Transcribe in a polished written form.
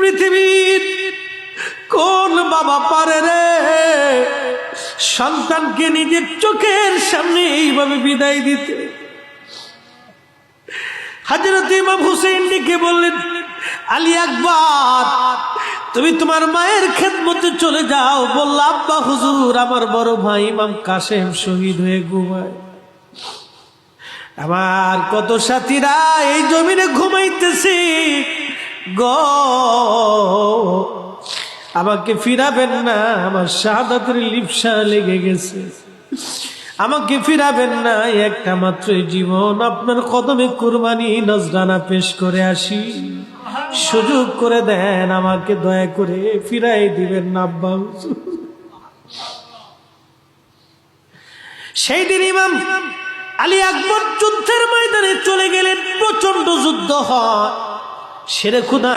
পৃথিবীর কোন বাবা পারে রে সন্তানকে নিজের চোখের সামনে এইভাবে বিদায় দিতে? হযরত ইমাম হুসাইন ডেকে বললেন, আলী আকবর, তুমি তোমার মায়ের খেদমতে চলে যাও। বলল, আব্বা হুজুর, আমার বড় ভাই ইমাম কাসেম শহীদ হয়ে ঘুমায়। আমার কত সাথীরা এই জমিনে ঘুমাইতেছে গো, আমাকে ফিরাবেন না, আমার শাহাদাতের লিপ্সা লেগে গেছে, আমাকে ফিরাবেন না, একটা মাত্র জীবন, আপনার কদমে কুরবানি নজরানা পেশ করে আসি, সুযোগ করে দেন, আমাকে দয়া করে ফিরাই দিবেন না আব্বা হুজুর। সেই দিন ইমাম আলী আকবর যুদ্ধের ময়দানে চলে গেলেন। প্রচন্ড যুদ্ধ হয়, শেরে খুদা